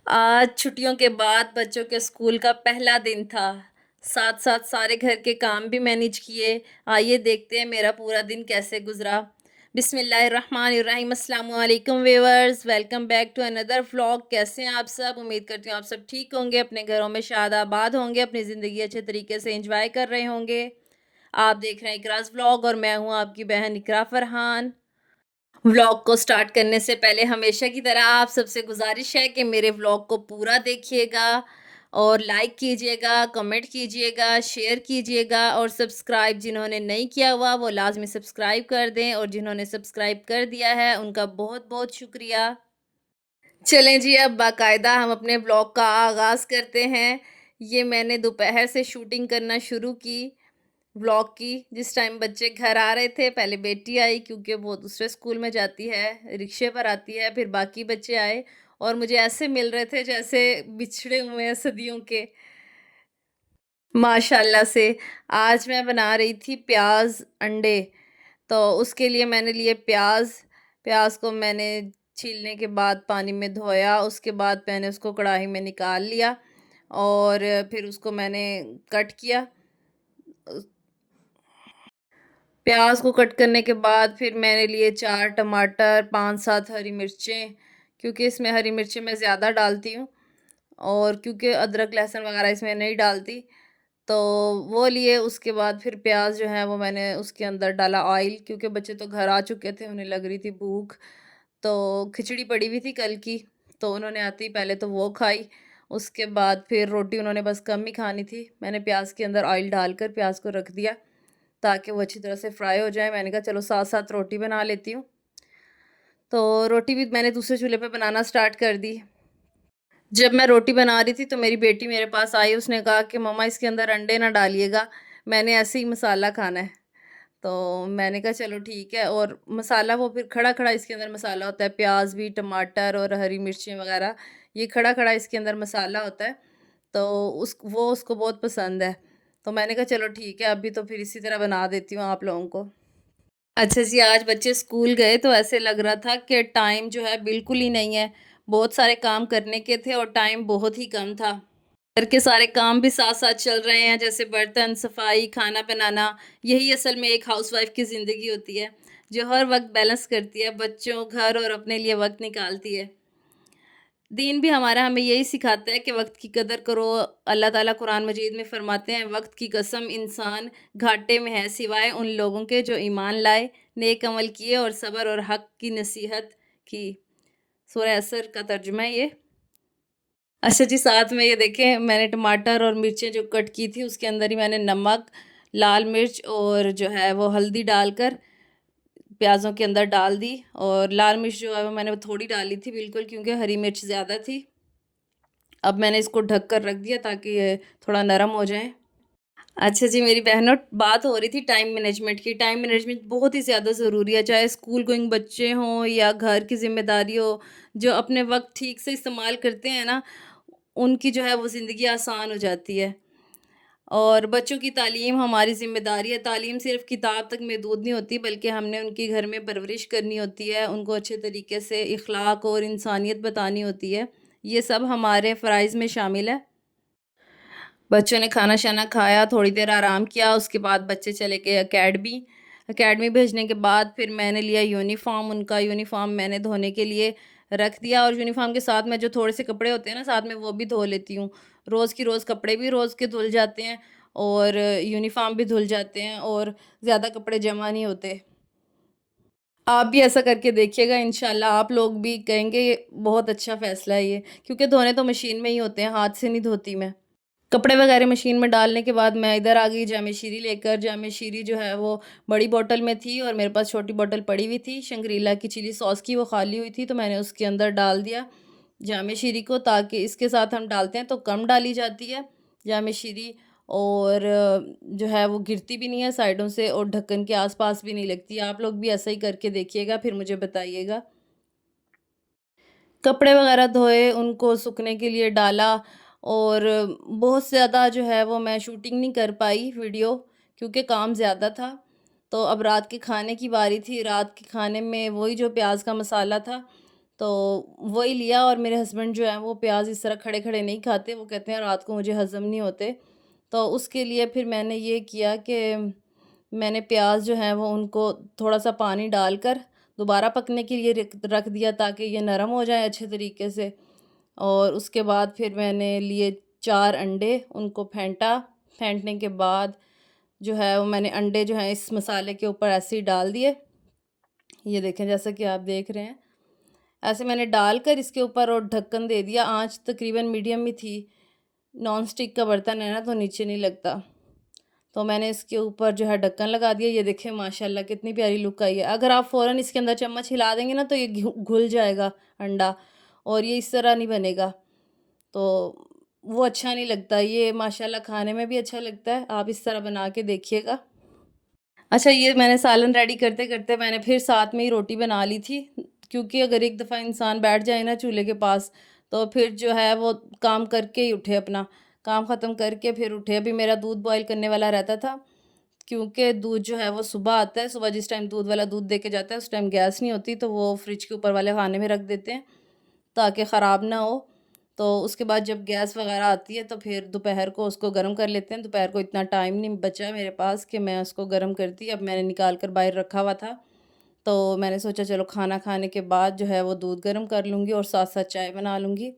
आज छुट्टियों के बाद बच्चों के स्कूल का पहला दिन था। साथ-साथ सारे घर के काम भी मैनेज किए। आइए देखते हैं मेरा पूरा दिन कैसे गुज़रा। बिस्मिल्लाहिर्रहमानिर्रहीम, अस्सलामु अलैकुम viewers, welcome back to another vlog. कैसे हैं आप सब? उम्मीद करती हूँ आप सब ठीक होंगे, अपने घरों में शाद-आबाद होंगे, अपनी ज़िंदगी अच्छे तरीके से एन्जॉय कर रहे होंगे। आप देख रहे हैं इकराज़ व्लॉग और मैं हूँ आपकी बहन इकरा फरहान। व्लॉग को स्टार्ट करने से पहले हमेशा की तरह आप सबसे गुज़ारिश है कि मेरे व्लॉग को पूरा देखिएगा और लाइक कीजिएगा, कमेंट कीजिएगा, शेयर कीजिएगा और सब्सक्राइब जिन्होंने नहीं किया हुआ वो लाज़मी सब्सक्राइब कर दें और जिन्होंने सब्सक्राइब कर दिया है उनका बहुत-बहुत शुक्रिया। चलें जी, अब बाकायदा हम अपने व्लॉग का आगाज़ करते हैं। ये मैंने दोपहर से शूटिंग करना शुरू की व्लॉग की, जिस टाइम बच्चे घर आ रहे थे। पहले बेटी आई क्योंकि वो दूसरे स्कूल में जाती है, रिक्शे पर आती है, फिर बाकी बच्चे आए और मुझे ऐसे मिल रहे थे जैसे बिछड़े हुए हैं सदियों के। माशाल्लाह से आज मैं बना रही थी प्याज़ अंडे, तो उसके लिए मैंने लिए प्याज़। प्याज़ को मैंने छीलने के बाद पानी में धोया, उसके बाद मैंने उसको कढ़ाई में निकाल लिया और फिर उसको मैंने कट किया। प्याज को कट करने के बाद फिर मैंने लिए 4 टमाटर, 5-7 हरी मिर्चें, क्योंकि इसमें हरी मिर्चें मैं ज़्यादा डालती हूँ और क्योंकि अदरक लहसुन वगैरह इसमें नहीं डालती, तो वो लिए। उसके बाद फिर प्याज जो है वो मैंने उसके अंदर डाला ऑयल, क्योंकि बच्चे तो घर आ चुके थे, उन्हें लग रही थी भूख। तो खिचड़ी पड़ी हुई थी कल की, तो उन्होंने आते ही पहले तो वो खाई। उसके बाद फिर रोटी उन्होंने बस कम ही खानी थी। मैंने प्याज के अंदर ऑयल डालकर प्याज को रख दिया ताकि वो अच्छी तरह से फ्राई हो जाए। मैंने कहा चलो साथ-साथ रोटी बना लेती हूँ। तो रोटी भी मैंने दूसरे चूल्हे पे बनाना स्टार्ट कर दी। जब मैं रोटी बना रही थी तो मेरी बेटी मेरे पास आई, उसने कहा कि मम्मा इसके अंदर अंडे ना डालिएगा, मैंने ऐसे ही मसाला खाना है। तो मैंने कहा चलो ठीक है, और मसाला वो फिर खड़ा-खड़ा इसके अंदर मसाला होता है, प्याज़ भी, टमाटर और हरी मिर्चें वग़ैरह, ये खड़ा-खड़ा इसके अंदर मसाला होता है। तो वो उसको बहुत पसंद है। तो मैंने कहा चलो ठीक है, अभी तो फिर इसी तरह बना देती हूँ आप लोगों को। अच्छा जी, आज बच्चे स्कूल गए तो ऐसे लग रहा था कि टाइम जो है बिल्कुल ही नहीं है। बहुत सारे काम करने के थे और टाइम बहुत ही कम था। घर के सारे काम भी साथ-साथ चल रहे हैं, जैसे बर्तन, सफाई, खाना बनाना। यही असल में एक हाउसवाइफ़ की ज़िंदगी होती है, जो हर वक़्त बैलेंस करती है, बच्चों, घर और अपने लिए वक़्त निकालती है। दीन भी हमारा हमें यही सिखाता है कि वक़्त की कदर करो। अल्लाह ताला कुरान मजीद में फ़रमाते हैं, वक़्त की कसम इंसान घाटे में है सिवाय उन लोगों के जो ईमान लाए, नेक अमल किए और सब्र और हक़ की नसीहत की। सूरह असर का तर्जुमा है ये। अच्छा जी, साथ में ये देखें मैंने टमाटर और मिर्चें जो कट की थी उसके अंदर ही मैंने नमक, लाल मिर्च और जो है वो हल्दी डालकर प्याज़ों के अंदर डाल दी, और लाल मिर्च जो है वो मैंने थोड़ी डाली थी बिल्कुल, क्योंकि हरी मिर्च ज़्यादा थी। अब मैंने इसको ढक कर रख दिया ताकि ये थोड़ा नरम हो जाए। अच्छा जी, मेरी बहनों, बात हो रही थी टाइम मैनेजमेंट की। टाइम मैनेजमेंट बहुत ही ज़्यादा ज़रूरी है, चाहे स्कूल गोइंग बच्चे हों या घर की ज़िम्मेदारी हो। जो अपने वक़्त ठीक से इस्तेमाल करते हैं ना, उनकी जो है वो ज़िंदगी आसान हो जाती है। और बच्चों की तालीम हमारी ज़िम्मेदारी है। तालीम सिर्फ़ किताब तक महदूद नहीं होती, बल्कि हमने उनकी घर में परवरिश करनी होती है, उनको अच्छे तरीके से इख़्लाक़ और इंसानियत बतानी होती है। ये सब हमारे फ़राइज़ में शामिल है। बच्चों ने खाना-शाना खाया, थोड़ी देर आराम किया, उसके बाद बच्चे चले गए अकेडमी। अकेडमी भेजने के बाद फिर मैंने लिया यूनिफ़ॉर्म, उनका यूनिफ़ॉर्म मैंने धोने के लिए रख दिया, और यूनिफ़ॉर्म के साथ में जो थोड़े से कपड़े होते हैं ना, साथ में वो भी धो लेती हूँ। रोज़ की रोज़ कपड़े भी रोज़ के धुल जाते हैं और यूनिफ़ॉर्म भी धुल जाते हैं और ज़्यादा कपड़े जमा नहीं होते। आप भी ऐसा करके देखिएगा, इंशाल्लाह आप लोग भी कहेंगे बहुत अच्छा फ़ैसला है ये, क्योंकि धोने तो मशीन में ही होते हैं, हाथ से नहीं धोती मैं। कपड़े वगैरह मशीन में डालने के बाद मैं इधर आ गई जामे शीरी लेकर। जामे शीरी जो है वो बड़ी बोतल में थी और मेरे पास छोटी बोतल पड़ी हुई थी शंग्रीला की चिली सॉस की, वो खाली हुई थी, तो मैंने उसके अंदर डाल दिया जामे शीरी को, ताकि इसके साथ हम डालते हैं तो कम डाली जाती है जामे शीरी, और जो है वो गिरती भी नहीं है साइडों से और ढक्कन के आसपास भी नहीं लगती। आप लोग भी ऐसा ही करके देखिएगा, फिर मुझे बताइएगा। कपड़े वगैरह धोए, उनको सूखने के लिए डाला, और बहुत ज़्यादा जो है वो मैं शूटिंग नहीं कर पाई वीडियो, क्योंकि काम ज़्यादा था। तो अब रात के खाने की बारी थी। रात के खाने में वही जो प्याज का मसाला था, तो वही लिया और मेरे हस्बैंड जो हैं वो प्याज़ इस तरह खड़े-खड़े नहीं खाते, वो कहते हैं रात को मुझे हज़म नहीं होते। तो उसके लिए फिर मैंने ये किया कि मैंने प्याज़ जो हैं वो उनको थोड़ा-सा पानी डालकर दोबारा पकने के लिए रख रख दिया ताकि ये नरम हो जाएँ अच्छे तरीके से। और उसके बाद फिर मैंने लिए 4 अंडे, उनको फेंटा, फेंटने के बाद जो है वो मैंने अंडे जो हैं इस मसाले के ऊपर ऐसे ही डाल दिए। ये देखें जैसा कि आप देख रहे हैं। ऐसे मैंने डालकर इसके ऊपर और ढक्कन दे दिया, आँच तकरीबन मीडियम ही थी। नॉन स्टिक का बर्तन है ना तो नीचे नहीं लगता। तो मैंने इसके ऊपर जो है ढक्कन लगा दिया। ये देखें माशाल्लाह कितनी प्यारी लुक आई है। अगर आप फ़ौरन इसके अंदर चम्मच हिला देंगे ना तो ये घुल जाएगा अंडा और ये इस तरह नहीं बनेगा। तो वो अच्छा नहीं लगता। ये माशाल्लाह खाने में भी अच्छा लगता है। आप इस तरह बना के देखिएगा। अच्छा ये मैंने सालन रेडी करते-करते मैंने फिर साथ में ही रोटी बना ली थी, क्योंकि अगर एक दफ़ा इंसान बैठ जाए ना चूल्हे के पास, तो फिर जो है वो काम करके ही उठे अपना, काम ख़त्म करके फिर उठे। अभी मेरा दूध बॉयल करने वाला रहता था, क्योंकि दूध जो है वो सुबह आता है, सुबह जिस टाइम दूध वाला दूध दे के जाता है उस टाइम गैस नहीं होती, तो वो फ्रिज के ऊपर वाले खाने में रख देते हैं, ताकि ख़राब ना हो। तो उसके बाद जब गैस वग़ैरह आती है तो फिर दोपहर को उसको गर्म कर लेते हैं। दोपहर को इतना टाइम नहीं बचा मेरे पास कि मैं उसको गर्म करती। अब मैंने निकाल कर बाहर रखा हुआ था, तो मैंने सोचा चलो खाना खाने के बाद जो है वो दूध गर्म कर लूँगी और साथ-साथ चाय बना लूँगी।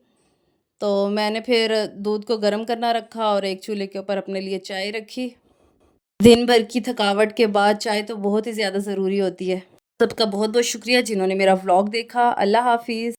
तो मैंने फिर दूध को गर्म करना रखा और एक चूल्हे के ऊपर अपने लिए चाय रखी। दिन भर की थकावट के बाद चाय तो बहुत ही ज़्यादा ज़रूरी होती है। सबका बहुत-बहुत शुक्रिया जिन्होंने मेरा व्लॉग देखा। अल्लाह हाफ़िज़।